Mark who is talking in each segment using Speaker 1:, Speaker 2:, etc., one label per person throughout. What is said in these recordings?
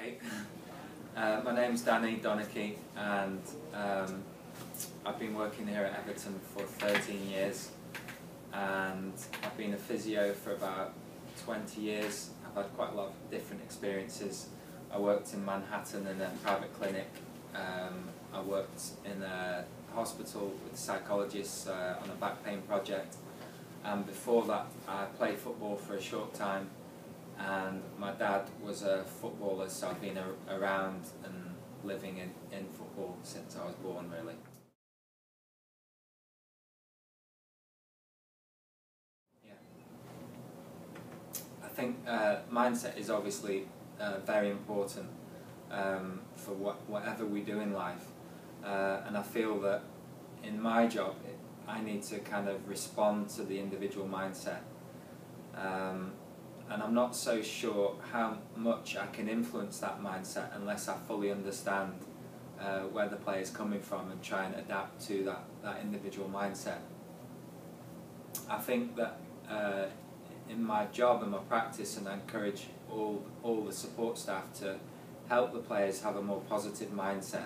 Speaker 1: Great. My name's Donachie, and I've been working here at Everton for 13 years, and I've been a physio for about 20 years. I've had quite a lot of different experiences. I worked in Manhattan in a private clinic. I worked in a hospital with psychologists on a back pain project, and before that I played football for a short time, and my dad was a footballer, so I've been around and living in football since I was born, really. Yeah. I think mindset is obviously very important for whatever we do in life, and I feel that in my job I need to kind of respond to the individual mindset. And I'm not so sure how much I can influence that mindset unless I fully understand where the player's coming from and try and adapt to that individual mindset. I think that in my job and my practice, and I encourage all the support staff to help the players have a more positive mindset,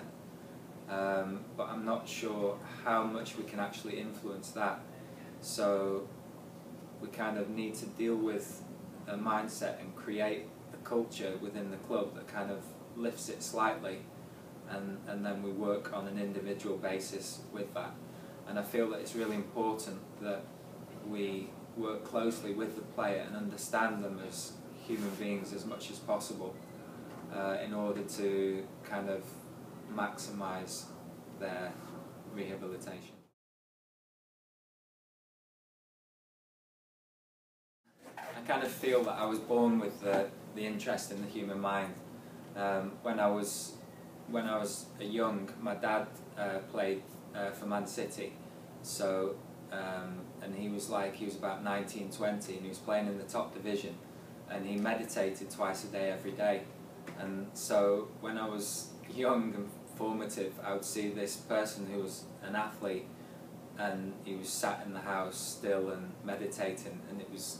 Speaker 1: but I'm not sure how much we can actually influence that. So we kind of need to deal with a mindset and create a culture within the club that kind of lifts it slightly, and then we work on an individual basis with that. And I feel that it's really important that we work closely with the player and understand them as human beings as much as possible in order to kind of maximise their rehabilitation. I kind of feel that I was born with the interest in the human mind. When I was young, my dad played for Man City, so and he was about 19, 20, and he was playing in the top division, and he meditated twice a day every day. And so when I was young and formative, I would see this person who was an athlete, and he was sat in the house still and meditating, and it was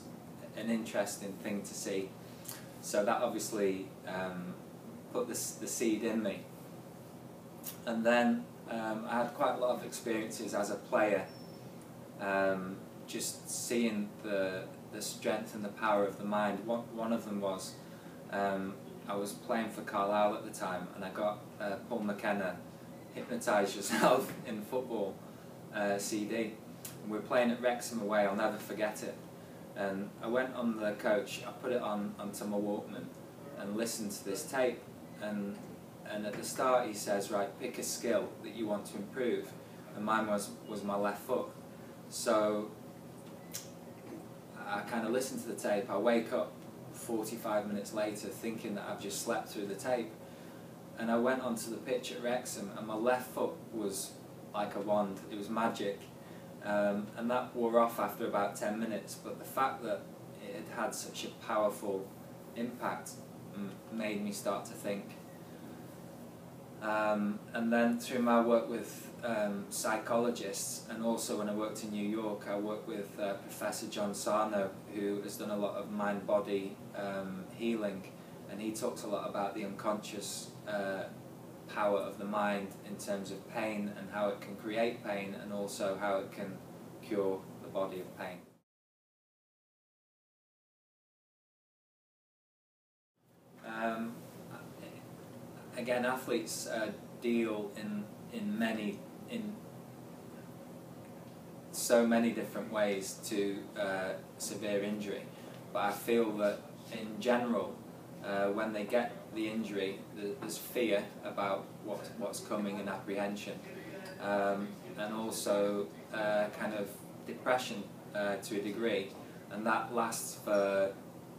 Speaker 1: an interesting thing to see. So that obviously put the seed in me. And then I had quite a lot of experiences as a player, just seeing the strength and the power of the mind. One of them was I was playing for Carlisle at the time, and I got Paul McKenna Hypnotise Yourself in Football CD. And we were playing at Wrexham away. I'll never forget it. And I went on the coach, I put it onto my Walkman and listened to this tape, and at the start he says, right, pick a skill that you want to improve, and mine was my left foot. So I kind of listened to the tape. I wake up 45 minutes later thinking that I've just slept through the tape, and I went onto the pitch at Wrexham, and my left foot was like a wand. It was magic. And that wore off after about 10 minutes, but the fact that it had such a powerful impact made me start to think. And then through my work with psychologists, and also when I worked in New York, I worked with Professor John Sarno, who has done a lot of mind-body healing, and he talks a lot about the unconscious power of the mind in terms of pain, and how it can create pain, and also how it can cure the body of pain. Again, athletes deal in so many different ways to severe injury, but I feel that in general, when they get the injury, there's fear about what's coming and apprehension, and also kind of depression to a degree, and that lasts for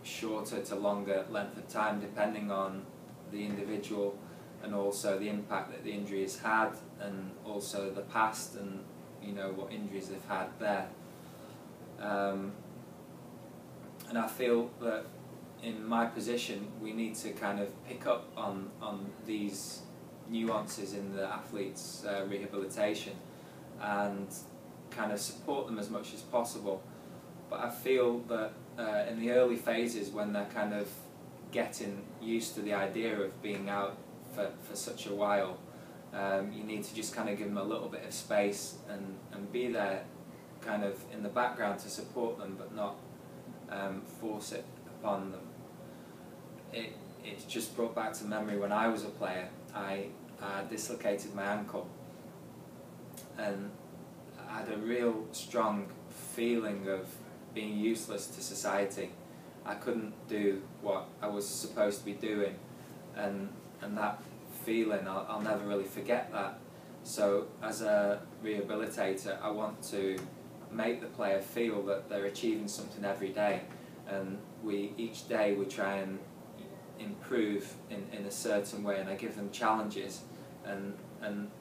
Speaker 1: shorter to longer length of time depending on the individual, and also the impact that the injury has had, and also the past, and what injuries they've had there. And I feel that in my position we need to kind of pick up on these nuances in the athlete's rehabilitation and kind of support them as much as possible. But I feel that in the early phases, when they're kind of getting used to the idea of being out for such a while. You need to just kind of give them a little bit of space and be there kind of in the background to support them, but not force it upon them. It's just brought back to memory when I was a player. I dislocated my ankle, and I had a real strong feeling of being useless to society. I couldn't do what I was supposed to be doing, and that feeling, I'll never really forget that. So as a rehabilitator, I want to make the player feel that they're achieving something every day, and each day we try and improve in a certain way, and I give them challenges and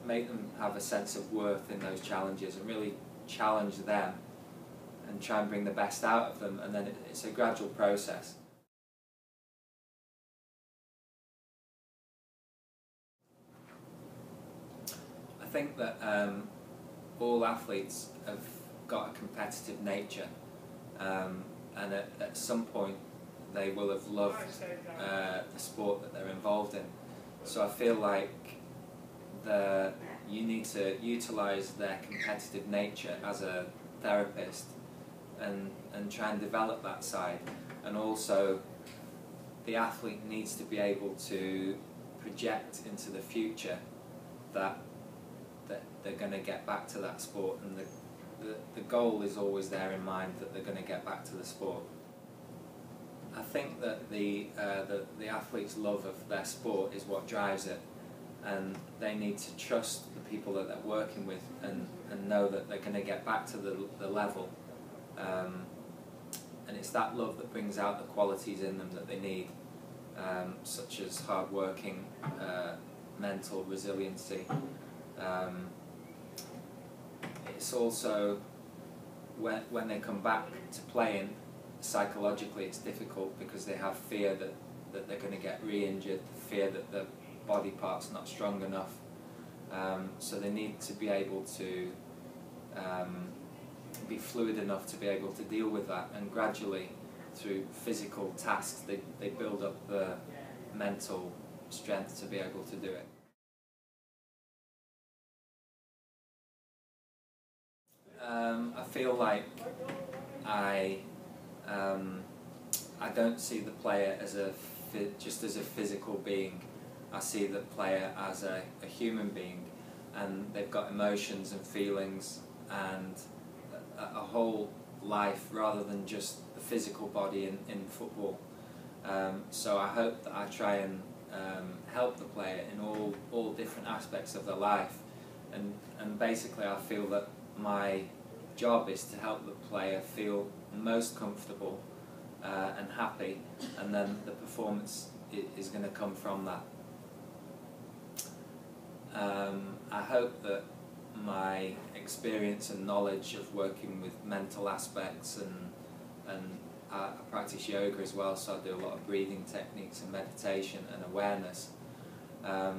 Speaker 1: make them have a sense of worth in those challenges, and really challenge them and try and bring the best out of them, and then it's a gradual process. I think that all athletes have got a competitive nature, and at some point they will have loved the sport that they're involved in. So I feel like you need to utilise their competitive nature as a therapist and try and develop that side. And also the athlete needs to be able to project into the future that they're going to get back to that sport, and the goal is always there in mind, that they're going to get back to the sport. I think that the athlete's love of their sport is what drives it, and they need to trust the people that they're working with and know that they're going to get back to the level. And it's that love that brings out the qualities in them that they need, such as hard working, mental resiliency. It's also when they come back to playing, psychologically it's difficult because they have fear that they're going to get re-injured, fear that the body part's not strong enough. So they need to be able to be fluid enough to be able to deal with that, and gradually through physical tasks they build up the mental strength to be able to do it. I feel like I don't see the player as just as a physical being. I see the player as a human being, and they've got emotions and feelings and a whole life rather than just the physical body in football. So I hope that I try and help the player in all different aspects of their life, and basically I feel that my job is to help the player feel most comfortable and happy, and then the performance is going to come from that. I hope that my experience and knowledge of working with mental aspects, and I practice yoga as well, so I do a lot of breathing techniques and meditation and awareness. I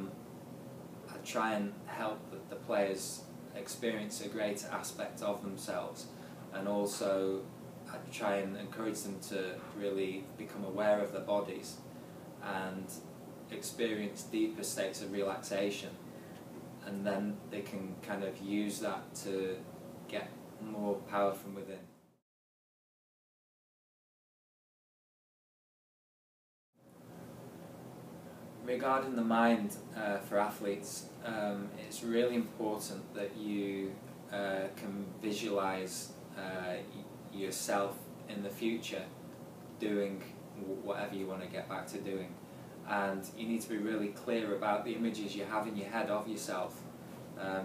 Speaker 1: try and help the players experience a greater aspect of themselves, and also I try and encourage them to really become aware of their bodies and experience deeper states of relaxation, and then they can kind of use that to get more power from within. Regarding the mind for athletes, it's really important that you can visualize yourself in the future doing whatever you want to get back to doing, and you need to be really clear about the images you have in your head of yourself,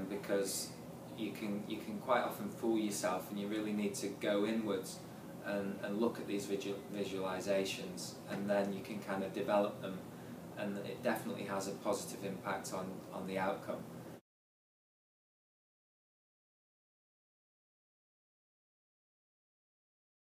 Speaker 1: because you can quite often fool yourself, and you really need to go inwards and look at these visualizations, and then you can kind of develop them, and it definitely has a positive impact on the outcome.